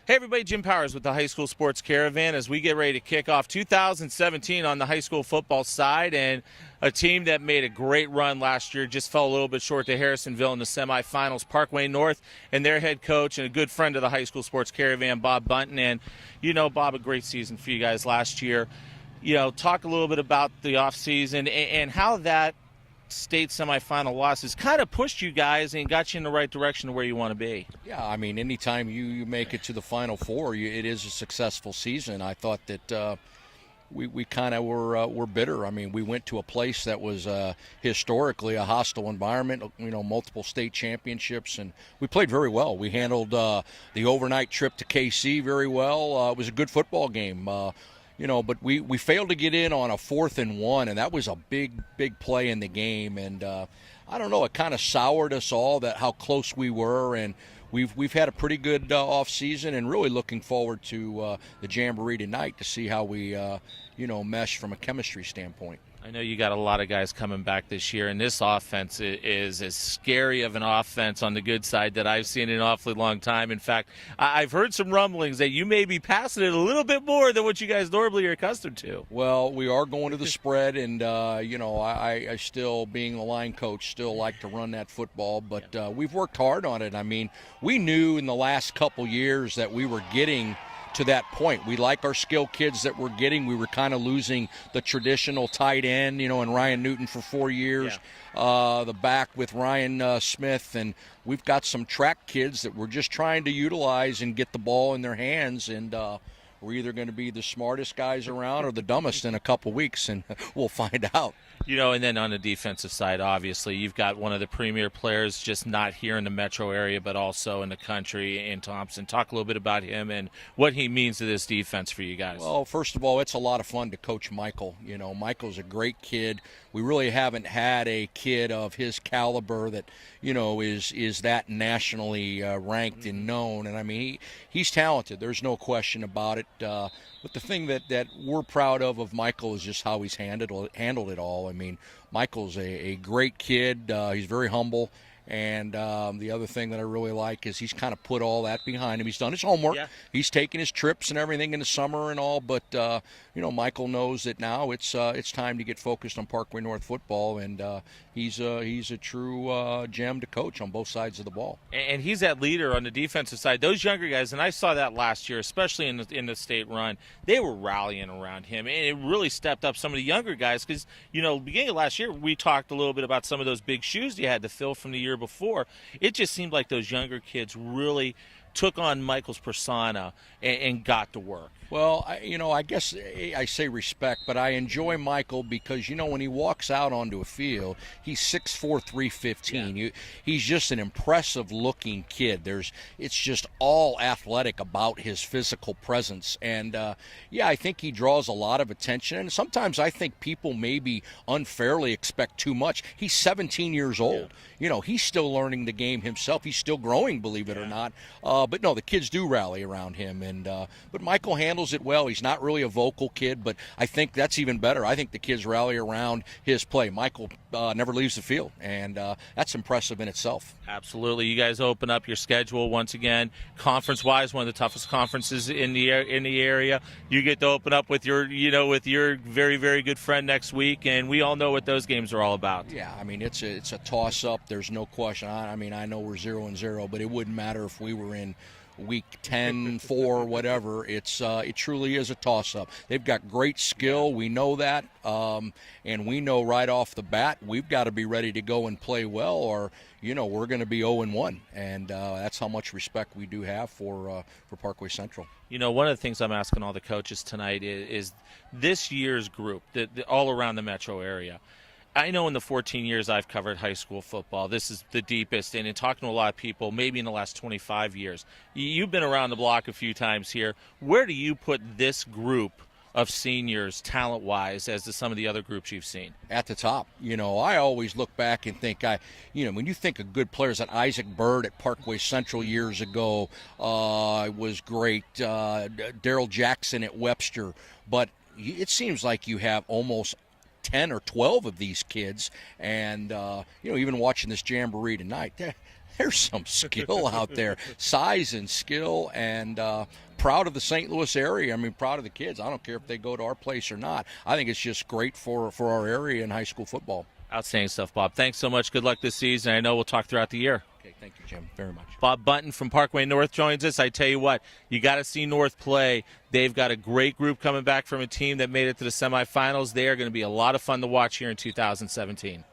Hey everybody, Jim Powers with the High School Sports Caravan as we get ready to kick off 2017 on the high school football side, and a team that made a great run last year just fell a little bit short to Harrisonville in the semifinals. Parkway North and their head coach and a good friend of the High School Sports Caravan, Bob Bunton. And you know, Bob, a great season for you guys last year. You know, talk a little bit about the offseason and how that state semifinal losses kind of pushed you guys and got you in the right direction to where you want to be. Yeah, I mean, anytime you make it to the Final Four, it is a successful season. I thought that we kind of were bitter. I mean, we went to a place that was historically a hostile environment, you know, multiple state championships, and we played very well. We handled the overnight trip to KC very well. It was a good football game. You know, but we failed to get in on a 4th and 1, and that was a big play in the game. And I don't know, it kind of soured us all that how close we were. And we've had a pretty good off season, and really looking forward to the Jamboree tonight to see how we mesh from a chemistry standpoint. I know you got a lot of guys coming back this year, and this offense is as scary of an offense on the good side that I've seen in an awfully long time. In fact, I've heard some rumblings that you may be passing it a little bit more than what you guys normally are accustomed to. Well, we are going to the spread, and, I still, being the line coach, still like to run that football, but we've worked hard on it. I mean, we knew in the last couple years that we were getting to that point. We like our skill kids that we're getting. We were kind of losing the traditional tight end, and Ryan Newton for 4 years, the back with Ryan Smith, and we've got some track kids that we're just trying to utilize and get the ball in their hands, and we're either going to be the smartest guys around or the dumbest in a couple weeks, and we'll find out. And then on the defensive side, obviously, you've got one of the premier players just not here in the metro area, but also in the country, in Thompson. Talk a little bit about him and what he means to this defense for you guys. Well, first of all, it's a lot of fun to coach Michael. Michael's a great kid. We really haven't had a kid of his caliber that, is that nationally ranked and known. And, I mean, he's talented. There's no question about it. But the thing that we're proud of Michael is just how he's handled it all. I mean, Michael's a great kid. He's very humble. And the other thing that I really like is he's kind of put all that behind him. He's done his homework. Yeah. He's taken his trips and everything in the summer and all. But, Michael knows that now it's time to get focused on Parkway North football. And he's a true gem to coach on both sides of the ball. And he's that leader on the defensive side. Those younger guys, and I saw that last year, especially in the state run, they were rallying around him. And it really stepped up some of the younger guys because, beginning of last year, we talked a little bit about some of those big shoes you had to fill from the year before. It just seemed like those younger kids really took on Michael's persona and got to work. Well, I guess I say respect, but I enjoy Michael because, when he walks out onto a field, he's 6'4", 315. Yeah. He's just an impressive-looking kid. It's just all athletic about his physical presence. And, I think he draws a lot of attention. And sometimes I think people maybe unfairly expect too much. He's 17 years old. Yeah. He's still learning the game himself. He's still growing, believe it or not. But, no, the kids do rally around him. And but Michael handles it well. He's not really a vocal kid, but I think that's even better. I think the kids rally around his play. Michael never leaves the field, and that's impressive in itself. Absolutely. You guys open up your schedule once again, conference-wise, one of the toughest conferences in the area. You get to open up with your very, very good friend next week, and we all know what those games are all about. Yeah, I mean, it's a toss-up. There's no question. I mean, I know we're 0-0, but it wouldn't matter if we were in week 10, 4, whatever. It truly is a toss-up. They've got great skill. We know that. And we know right off the bat we've got to be ready to go and play well, or, we're going to be 0-1. And that's how much respect we do have for Parkway Central. One of the things I'm asking all the coaches tonight is this year's group, all around the metro area. I know in the 14 years I've covered high school football, this is the deepest, and in talking to a lot of people, maybe in the last 25 years, you've been around the block a few times here. Where do you put this group of seniors talent-wise as to some of the other groups you've seen? At the top. I always look back and think, when you think of good players, that Isaac Bird at Parkway Central years ago was great, Daryl Jackson at Webster, but it seems like you have almost 10 or 12 of these kids, and even watching this jamboree tonight, there's some skill out there, size and skill, and proud of the St. Louis area. I mean, proud of the kids. I don't care if they go to our place or not. I think it's just great for our area in high school football. Outstanding stuff, Bob. Thanks so much. Good luck this season. I know we'll talk throughout the year. Okay, thank you, Jim, very much. Bob Bunton from Parkway North joins us. I tell you what, you got to see North play. They've got a great group coming back from a team that made it to the semifinals. They are going to be a lot of fun to watch here in 2017.